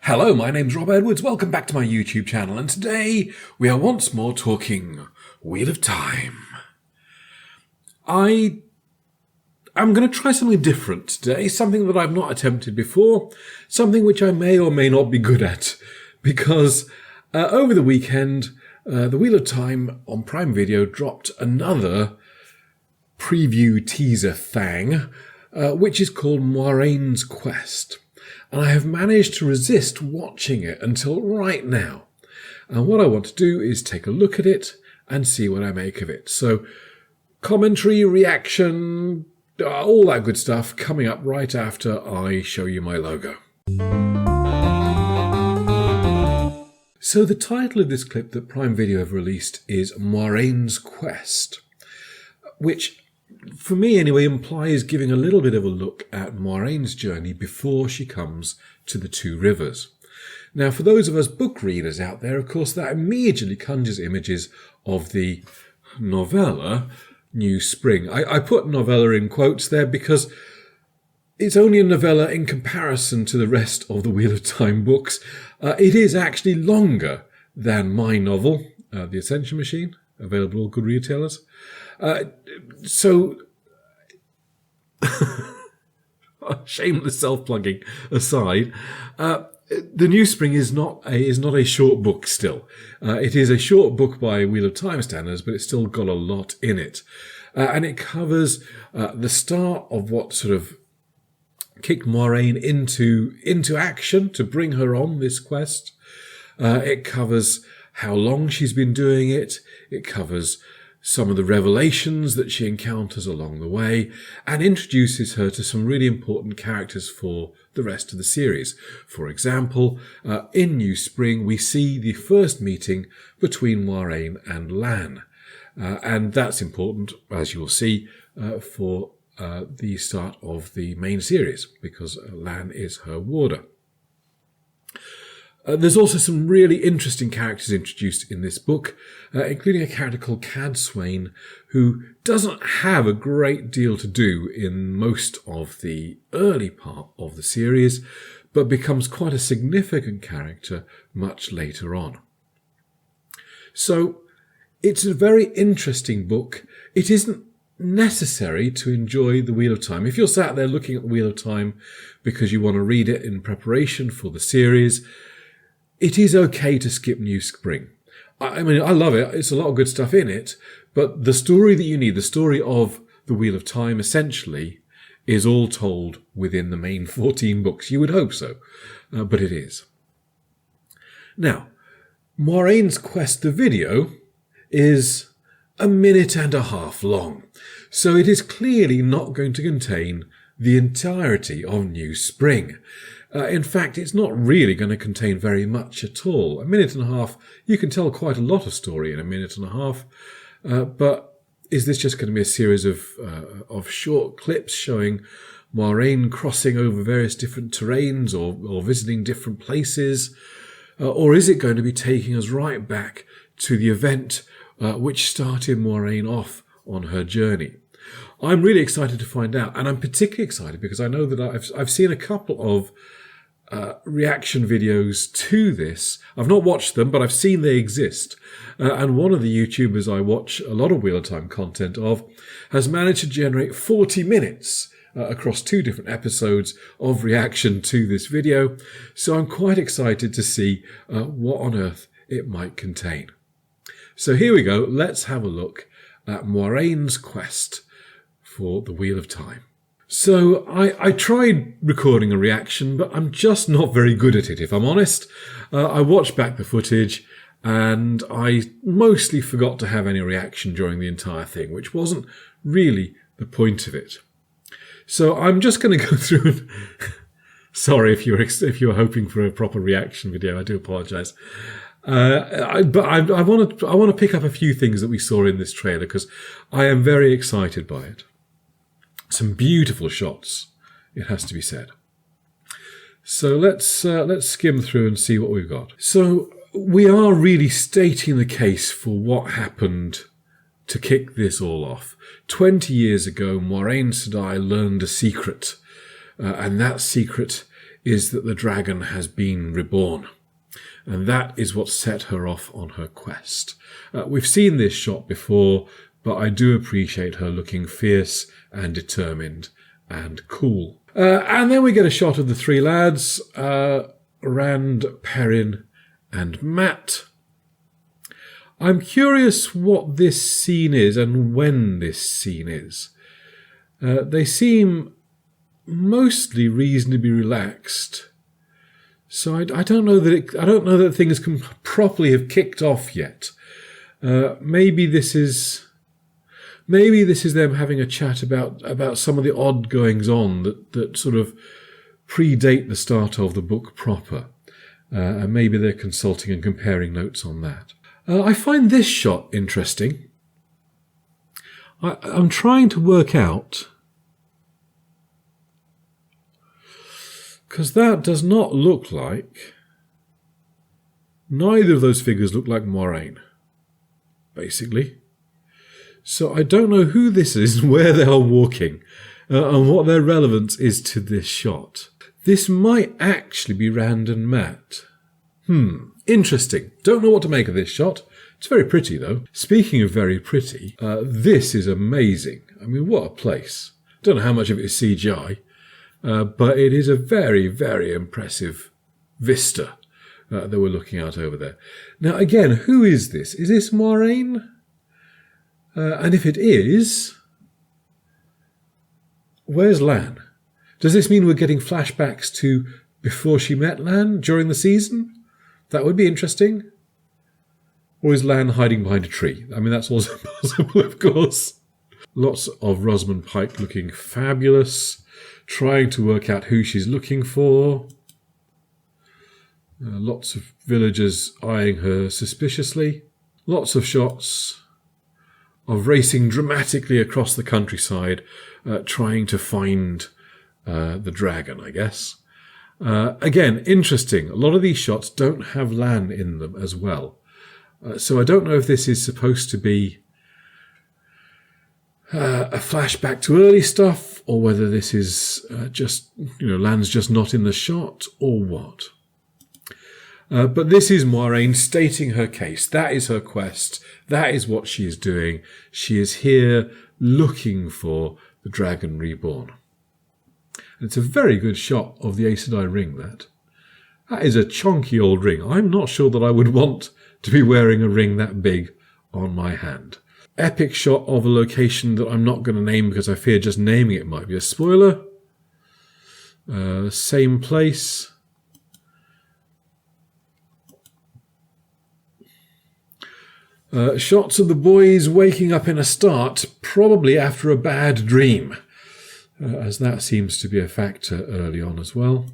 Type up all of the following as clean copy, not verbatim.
Hello, my name's Rob Edwards. Welcome back to my YouTube channel, and today we are once more talking Wheel of Time. I'm going to try something different today, something that I've not attempted before, something which I may or may not be good at, because over the weekend, the Wheel of Time on Prime Video dropped another preview teaser thing, which is called Moiraine's Quest. And I have managed to resist watching it until right now. And what I want to do is take a look at it and see what I make of it. So, commentary, reaction, all that good stuff coming up right after I show you my logo. So the title of this clip that Prime Video have released is Moiraine's Quest, which for me anyway implies giving a little bit of a look at Moiraine's journey before she comes to the Two Rivers. Now, for those of us book readers out there, of course, that immediately conjures images of the novella New Spring. I put novella in quotes there because it's only a novella in comparison to the rest of the Wheel of Time books. It is actually longer than my novel, The Ascension Machine, available at all good retailers. So, shameless self-plugging aside, The New Spring is not a short book still. It is a short book by Wheel of Time standards, but it's still got a lot in it. And it covers the start of what sort of kicked Moiraine into action to bring her on this quest. It covers how long she's been doing it. It covers some of the revelations that she encounters along the way, and introduces her to some really important characters for the rest of the series. For example, in New Spring, we see the first meeting between Moiraine and Lan. And that's important, as you will see, for the start of the main series, because Lan is her warder. There's also some really interesting characters introduced in this book, including a character called Cadsuane, who doesn't have a great deal to do in most of the early part of the series, but becomes quite a significant character much later on. So, it's a very interesting book. It isn't necessary to enjoy the Wheel of Time. If you're sat there looking at the Wheel of Time because you want to read it in preparation for the series, it is okay to skip New Spring. I mean, I love it. It's a lot of good stuff in it. But the story that you need, the story of the Wheel of Time, essentially, is all told within the main 14 books. You would hope so, but it is. Now, Moiraine's Quest, the video, is a minute and a half long. So it is clearly not going to contain the entirety of New Spring. In fact, it's not really going to contain very much at all. A minute and a half, you can tell quite a lot of story in a minute and a half. But is this just going to be a series of short clips showing Moiraine crossing over various different terrains or visiting different places? Or is it going to be taking us right back to the event which started Moiraine off on her journey? I'm really excited to find out, and I'm particularly excited because I know that I've seen a couple of reaction videos to this. I've not watched them, but I've seen they exist. And one of the YouTubers I watch a lot of Wheel of Time content of has managed to generate 40 minutes across 2 different episodes of reaction to this video. So I'm quite excited to see what on earth it might contain. So here we go. Let's have a look at Moiraine's Quest for the Wheel of Time. So I tried recording a reaction, but I'm just not very good at it, if I'm honest. I watched back the footage and I mostly forgot to have any reaction during the entire thing, which wasn't really the point of it. So I'm just going to go through and sorry if you're hoping for a proper reaction video, I do apologise. But I want to pick up a few things that we saw in this trailer because I am very excited by it. Some beautiful shots, it has to be said. So let's skim through and see what we've got. So we are really stating the case for what happened to kick this all off. 20 years ago, Moiraine Sedai learned a secret, and that secret is that the dragon has been reborn. And that is what set her off on her quest. We've seen this shot before, but I do appreciate her looking fierce and determined and cool. And then we get a shot of the three lads, Rand, Perrin and Matt. I'm curious what this scene is and when this scene is. They seem mostly reasonably relaxed. So I don't know that things can properly have kicked off yet. Maybe this is them having a chat about some of the odd goings on that sort of predate the start of the book proper. And maybe they're consulting and comparing notes on that. I find this shot interesting. I'm trying to work out, because that does not look like... Neither of those figures look like Moiraine, basically. So I don't know who this is, where they are walking, and what their relevance is to this shot. This might actually be Rand and Matt. Interesting. Don't know what to make of this shot. It's very pretty, though. Speaking of very pretty, this is amazing. I mean, what a place. Don't know how much of it is CGI, but it is a very, very impressive vista that we're looking at over there. Now, again, who is this? Is this Moiraine? And if it is, where's Lan? Does this mean we're getting flashbacks to before she met Lan during the season? That would be interesting. Or is Lan hiding behind a tree? I mean, that's also possible, of course. Lots of Rosamund Pike looking fabulous, trying to work out who she's looking for. Lots of villagers eyeing her suspiciously. Lots of shots of racing dramatically across the countryside, trying to find the dragon, I guess. Again, interesting. A lot of these shots don't have Lan in them as well. So I don't know if this is supposed to be a flashback to early stuff, or whether this is just, Lan's just not in the shot, or what. But this is Moiraine stating her case. That is her quest. That is what she is doing. She is here looking for the Dragon Reborn. And it's a very good shot of the Aes Sedai ring, that. That is a chonky old ring. I'm not sure that I would want to be wearing a ring that big on my hand. Epic shot of a location that I'm not going to name because I fear just naming it might be a spoiler. Same place. Shots of the boys waking up in a start, probably after a bad dream, as that seems to be a factor early on as well.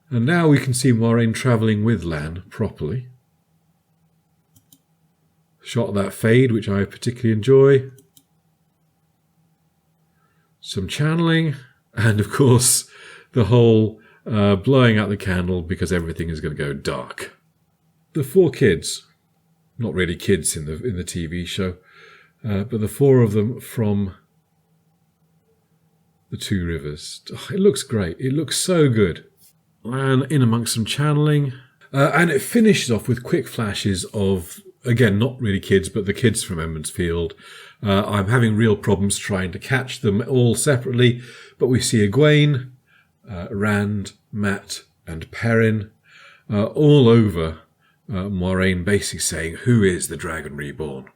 And now we can see Moiraine travelling with Lan properly. Shot of that fade, which I particularly enjoy. Some channeling, and of course the whole blowing out the candle because everything is going to go dark. The four kids. Not really kids in the TV show, but the four of them from the Two Rivers. Oh, it looks great. It looks so good. And in amongst some channeling. And it finishes off with quick flashes of, again, not really kids, but the kids from Emond's Field. I'm having real problems trying to catch them all separately, but we see Egwene, Rand, Matt, and Perrin all over Moiraine, basically saying, who is the Dragon Reborn?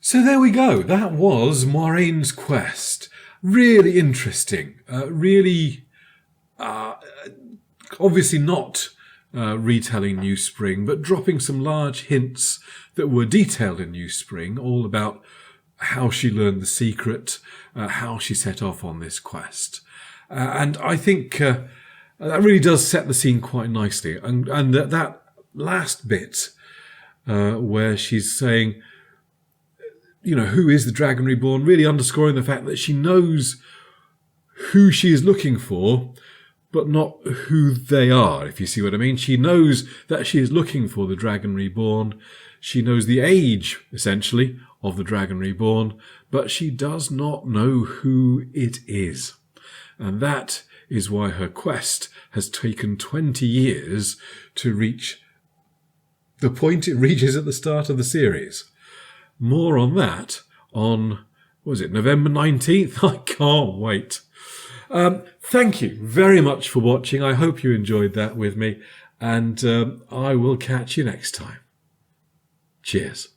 So there we go. That was Moiraine's quest. Really interesting. Really, obviously not retelling New Spring, but dropping some large hints that were detailed in New Spring, all about how she learned the secret, how she set off on this quest. And I think that really does set the scene quite nicely. And that last bit where she's saying, who is the Dragon Reborn, really underscoring the fact that she knows who she is looking for, but not who they are, if you see what I mean. She knows that she is looking for the Dragon Reborn. She knows the age, essentially, of the Dragon Reborn, but she does not know who it is. And that is why her quest has taken 20 years to reach the point it reaches at the start of the series. More on that on, November 19th? I can't wait. Thank you very much for watching. I hope you enjoyed that with me, and I will catch you next time. Cheers.